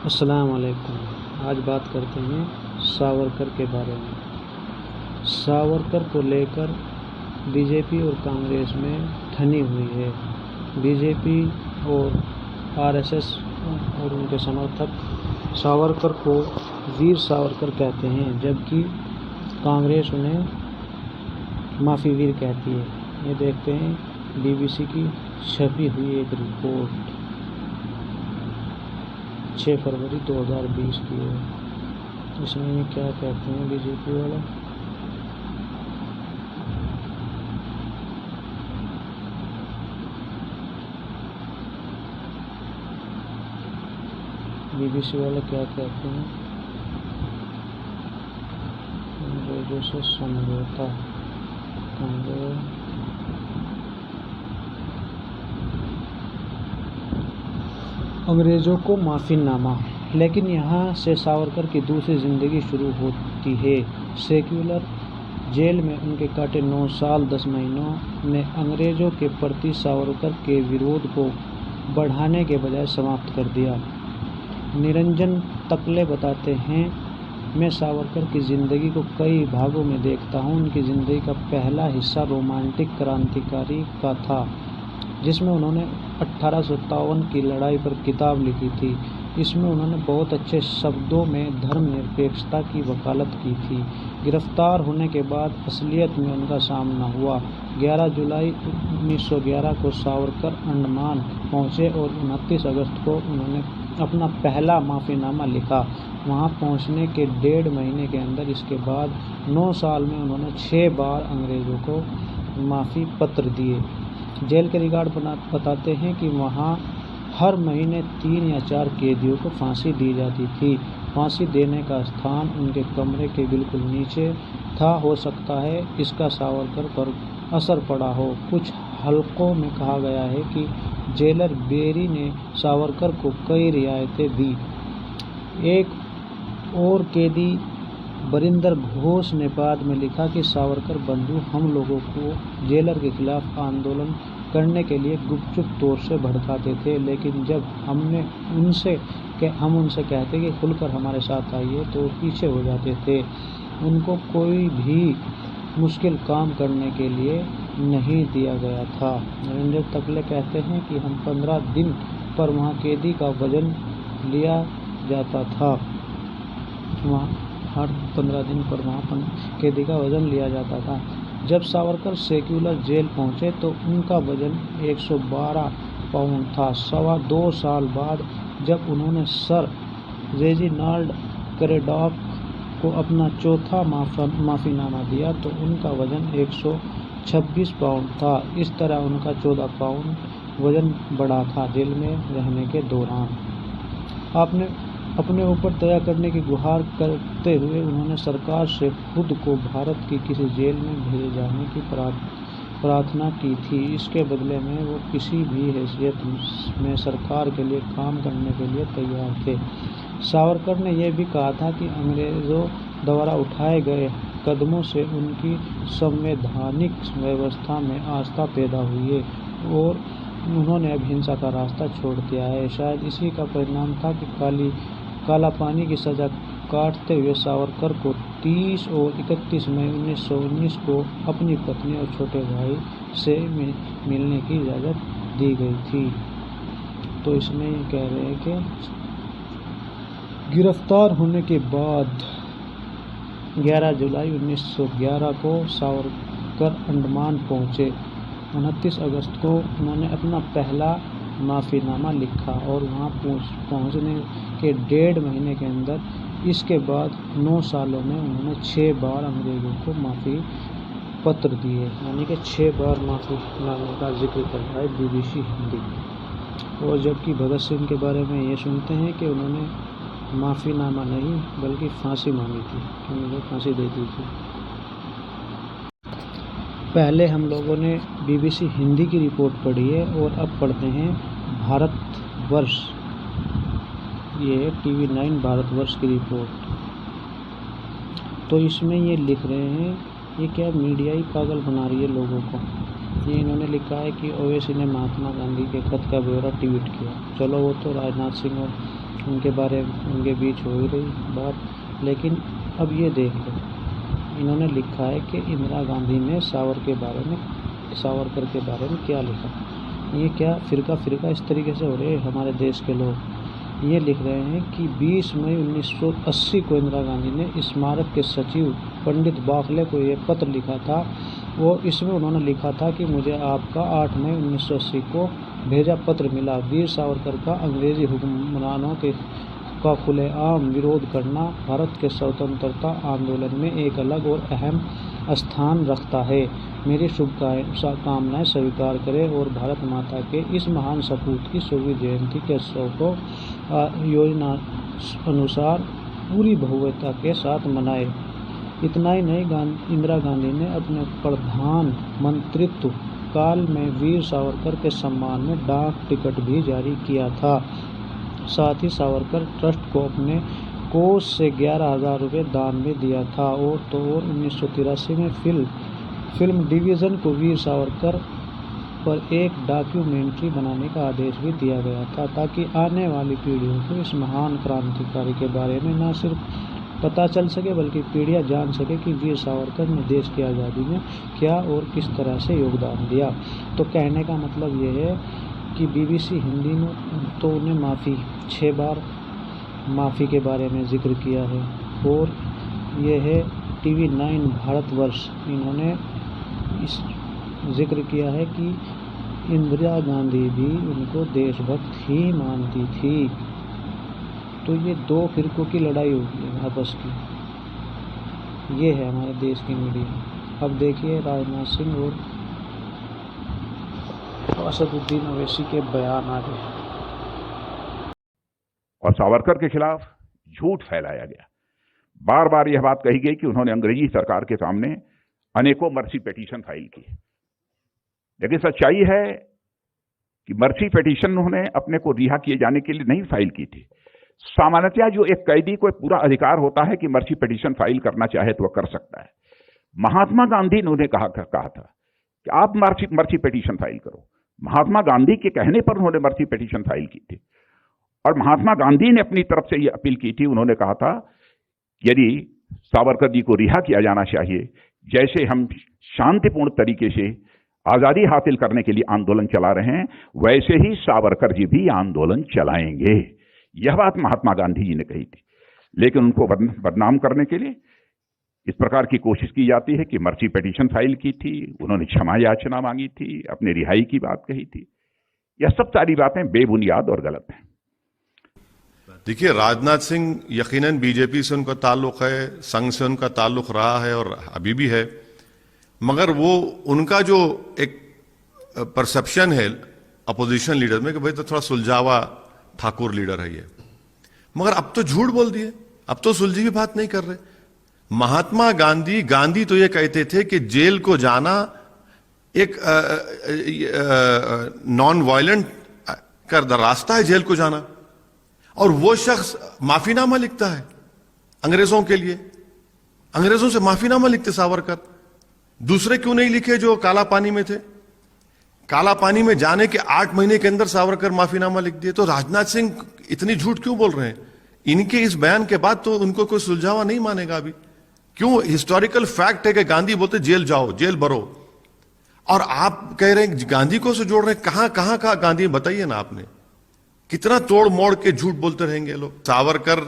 अस्सलाम वालेकुम। आज बात करते हैं सावरकर के बारे में। सावरकर को लेकर बीजेपी और कांग्रेस में ठनी हुई है। बीजेपी और आरएसएस और उनके समर्थक सावरकर को वीर सावरकर कहते हैं, जबकि कांग्रेस उन्हें माफ़ी वीर कहती है। ये देखते हैं बीबीसी की छपी हुई एक रिपोर्ट 6 फरवरी 2020 की है। इसमें ये क्या कहते हैं बीजेपी वाला। बीबीसी वाला क्या कहते हैं, अंग्रेजों से समझौता। अंग्रेज़ों को माफ़ीनामा। लेकिन यहाँ से सावरकर की दूसरी ज़िंदगी शुरू होती है। सेक्युलर जेल में उनके काटे 9 साल 10 महीनों ने अंग्रेज़ों के प्रति सावरकर के विरोध को बढ़ाने के बजाय समाप्त कर दिया। निरंजन तकले बताते हैं, मैं सावरकर की ज़िंदगी को कई भागों में देखता हूँ। उनकी ज़िंदगी का पहला हिस्सा रोमांटिक क्रांतिकारी का था, जिसमें उन्होंने 1857 की लड़ाई पर किताब लिखी थी। इसमें उन्होंने बहुत अच्छे शब्दों में धर्मनिरपेक्षता की वकालत की थी। गिरफ्तार होने के बाद असलियत में उनका सामना हुआ। 11 जुलाई 1911 को सावरकर अंडमान पहुंचे और 29 अगस्त को उन्होंने अपना पहला माफ़ीनामा लिखा। वहां पहुंचने के 1.5 महीने के अंदर इसके बाद 9 साल में उन्होंने 6 बार अंग्रेज़ों को माफ़ी पत्र दिए। जेल के रिकॉर्ड बताते हैं कि वहाँ हर महीने 3 या 4 कैदियों को फांसी दी जाती थी। फांसी देने का स्थान उनके कमरे के बिल्कुल नीचे था। हो सकता है इसका सावरकर पर असर पड़ा हो। कुछ हलकों में कहा गया है कि जेलर बेरी ने सावरकर को कई रियायतें दी। एक और कैदी बरिंदर घोष ने बाद में लिखा कि सावरकर बंधु हम लोगों को जेलर के खिलाफ आंदोलन करने के लिए गुपचुप तौर से भड़काते थे, लेकिन जब हम उनसे कहते कि खुलकर हमारे साथ आइए तो पीछे हो जाते थे। उनको कोई भी मुश्किल काम करने के लिए नहीं दिया गया था। निरंजन तकले कहते हैं कि हम 15 दिन पर वहाँ कैदी का वजन लिया जाता था। हर 15 दिन पर वहाँ कैदी का वज़न लिया जाता था। जब सावरकर सेक्युलर जेल पहुँचे तो उनका वज़न 112 पाउंड था। 2.25 साल बाद जब उन्होंने सर रेजिनाल्ड क्रेडॉक को अपना चौथा माफ़ीनामा दिया तो उनका वज़न 126 पाउंड था। इस तरह उनका 14 पाउंड वज़न बढ़ा था जेल में रहने के दौरान। आपने अपने ऊपर दया करने की गुहार करते हुए उन्होंने सरकार से खुद को भारत की किसी जेल में भेजे जाने की प्रार्थना की थी। इसके बदले में वो किसी भी हैसियत में सरकार के लिए काम करने के लिए तैयार थे। सावरकर ने यह भी कहा था कि अंग्रेज़ों द्वारा उठाए गए कदमों से उनकी संवैधानिक व्यवस्था में आस्था पैदा हुई है और उन्होंने अब हिंसा का रास्ता छोड़ दिया है। शायद इसी का परिणाम था कि काला पानी की सज़ा काटते हुए सावरकर को 30 और 31 मई 1919 को अपनी पत्नी और छोटे भाई से मिलने की इजाज़त दी गई थी। तो इसमें ये कह रहे हैं कि गिरफ्तार होने के बाद 11 जुलाई 1911 को सावरकर अंडमान पहुँचे। 29 अगस्त को उन्होंने अपना पहला माफ़ीनामा लिखा और वहाँ पहुँचने के 1.5 महीने के अंदर इसके बाद 9 सालों में उन्होंने 6 बार अंग्रेज़ों को माफ़ी पत्र दिए, यानी कि 6 बार माफ़ीनामे का जिक्र कर रहा है बीबीसी हिंदी। और जबकि भगत सिंह के बारे में ये सुनते हैं कि उन्होंने माफ़ीनामा नहीं बल्कि फांसी मांगी थी, उन्होंने फांसी दे दी थी। पहले हम लोगों ने बीबीसी हिंदी की रिपोर्ट पढ़ी है और अब पढ़ते हैं भारतवर्ष। ये है TV 9 भारतवर्ष की रिपोर्ट। तो इसमें ये लिख रहे हैं, ये क्या मीडिया ही पागल बना रही है लोगों को। ये इन्होंने लिखा है कि ओवैसी ने महात्मा गांधी के खत का ब्यौरा ट्वीट किया। चलो वो तो राजनाथ सिंह और उनके बीच हो ही रही बात, लेकिन अब ये देख लो, इन्होंने लिखा है कि इंदिरा गांधी ने सावरकर के बारे में क्या लिखा। ये क्या फिरका इस तरीके से हो रहे हैं हमारे देश के लोग। ये लिख रहे हैं कि 20 मई 1980 को इंदिरा गांधी ने स्मारक के सचिव पंडित बाफले को ये पत्र लिखा था। वो इसमें उन्होंने लिखा था कि मुझे आपका 8 मई 1980 को भेजा पत्र मिला। वीर सावरकर का अंग्रेजी हुक्मरानों का खुलेआम विरोध करना भारत के स्वतंत्रता आंदोलन में एक अलग और अहम स्थान रखता है। मेरी शुभकामनाएं स्वीकार करें और भारत माता के इस महान सपूत की 100वीं जयंती के उत्सव को योजना अनुसार पूरी भव्यता के साथ मनाएं। इतना ही नहीं, इंदिरा गांधी ने अपने प्रधानमंत्रित्व काल में वीर सावरकर के सम्मान में डाक टिकट भी जारी किया था। साथ ही सावरकर ट्रस्ट को अपने कोष से 11,000 रुपये दान में दिया था। और 1983 में फिल्म डिवीज़न को वीर सावरकर पर एक डॉक्यूमेंट्री बनाने का आदेश भी दिया गया था, ताकि आने वाली पीढ़ियों को इस महान क्रांतिकारी के बारे में न सिर्फ पता चल सके बल्कि पीढ़ियां जान सके कि वीर सावरकर ने देश की आज़ादी में क्या और किस तरह से योगदान दिया। तो कहने का मतलब ये है कि BBC हिंदी में तो उन्हें 6 बार माफ़ी के बारे में जिक्र किया है। और ये है TV9 भारतवर्ष, इन्होंने इस जिक्र किया है कि इंदिरा गांधी भी उनको देशभक्त ही मानती थी। तो ये 2 फिरकों की लड़ाई होगी आपस की। ये है हमारे देश की मीडिया। अब देखिए राजनाथ सिंह और असदुद्दीन ओवैसी के बयान आगे। और सावरकर के खिलाफ झूठ फैलाया गया। बार बार यह बात कही गई कि उन्होंने अंग्रेजी सरकार के सामने अनेकों मर्सी पिटीशन फाइल की, लेकिन सच्चाई है कि मर्सी पिटीशन उन्होंने अपने को रिहा किए जाने के लिए नहीं फाइल की थी। सामान्यतः जो एक कैदी को पूरा अधिकार होता है कि मर्सी पिटीशन फाइल करना चाहे तो वह कर सकता है। महात्मा गांधी ने उन्हें कहा था कि आप मर्सी पिटीशन फाइल करो। महात्मा गांधी के कहने पर उन्होंने मर्सी पिटीशन फाइल की थी। और महात्मा गांधी ने अपनी तरफ से यह अपील की थी, उन्होंने कहा था यदि सावरकर जी को रिहा किया जाना चाहिए, जैसे हम शांतिपूर्ण तरीके से आजादी हासिल करने के लिए आंदोलन चला रहे हैं, वैसे ही सावरकर जी भी आंदोलन चलाएंगे। यह बात महात्मा गांधी जी ने कही थी। लेकिन उनको बदनाम करने के लिए इस प्रकार की कोशिश की जाती है कि मर्सी पिटीशन फाइल की थी, उन्होंने क्षमा याचना मांगी थी, अपनी रिहाई की बात कही थी। यह सब सारी बातें बेबुनियाद और गलत हैं। देखिए, राजनाथ सिंह यकीनन बीजेपी से उनका ताल्लुक है, संघ से उनका ताल्लुक रहा है और अभी भी है, मगर वो उनका जो एक परसेप्शन है अपोजिशन लीडर में कि भाई तो थोड़ा सुलझावा ठाकुर लीडर है ये, मगर अब तो झूठ बोल दिए, अब तो सुलझी भी बात नहीं कर रहे। महात्मा गांधी तो ये कहते थे कि जेल को जाना एक नॉन वायलेंट का रास्ता है, जेल को जाना। और वो शख्स माफीनामा लिखता है अंग्रेजों के लिए, अंग्रेजों से माफीनामा लिखते सावरकर। दूसरे क्यों नहीं लिखे जो काला पानी में थे? काला पानी में जाने के 8 महीने के अंदर सावरकर माफीनामा लिख दिए। तो राजनाथ सिंह इतनी झूठ क्यों बोल रहे हैं? इनके इस बयान के बाद तो उनको कोई सुलझावा नहीं मानेगा अभी। क्यों? हिस्टोरिकल फैक्ट है कि गांधी बोलते जेल जाओ, जेल भरो, और आप कह रहे हैं गांधी को से जोड़ रहे हैं। कहां कहां का गांधी बताइए ना आपने। कितना तोड़ मोड़ के झूठ बोलते रहेंगे लोग। सावरकर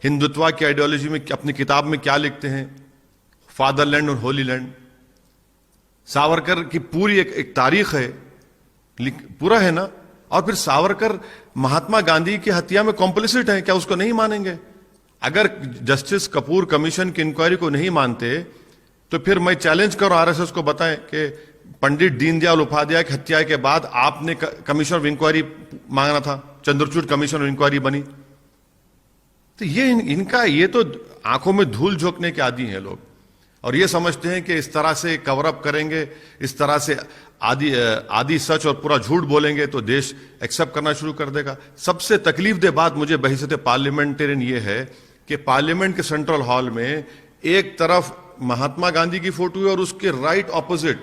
हिंदुत्व की आइडियोलॉजी में अपनी किताब में क्या लिखते हैं? फादरलैंड और होली लैंड। सावरकर की पूरी एक तारीख है, पूरा है ना। और फिर सावरकर महात्मा गांधी की हत्या में कॉम्प्लिसिट है, क्या उसको नहीं मानेंगे? अगर जस्टिस कपूर कमीशन की इंक्वायरी को नहीं मानते तो फिर मैं चैलेंज करूं आरएसएस को, बताएं कि पंडित दीनदयाल उपाध्याय की हत्या के बाद आपने कमीशन ऑफ इंक्वायरी मांगना था, चंद्रचूड़ कमीशन ऑफ इंक्वायरी बनी। तो ये इनका ये तो आंखों में धूल झोंकने के आदी हैं लोग, और ये समझते हैं कि इस तरह से कवर अप करेंगे, इस तरह से आदि सच और पूरा झूठ बोलेंगे तो देश एक्सेप्ट करना शुरू कर देगा। सबसे तकलीफदेह बात मुझे बहसीत पार्लियामेंटेरियन ये है कि पार्लियामेंट के सेंट्रल हॉल में एक तरफ महात्मा गांधी की फोटो है और उसके राइट ऑपोजिट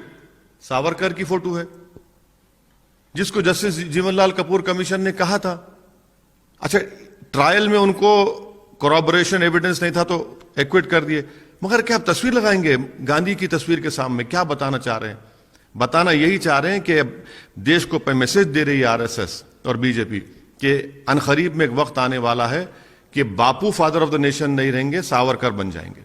सावरकर की फोटो है, जिसको जस्टिस जीवनलाल कपूर कमीशन ने कहा था। अच्छा, ट्रायल में उनको कोरॉबोरेशन एविडेंस नहीं था तो एक्विट कर दिए, मगर क्या आप तस्वीर लगाएंगे गांधी की तस्वीर के सामने? क्या बताना चाह रहे हैं? बताना यही चाह रहे हैं कि देश को मैसेज दे रही है आरएसएस और बीजेपी कि अनकरीब में एक वक्त आने वाला है कि बापू फादर ऑफ द नेशन नहीं रहेंगे, सावरकर बन जाएंगे।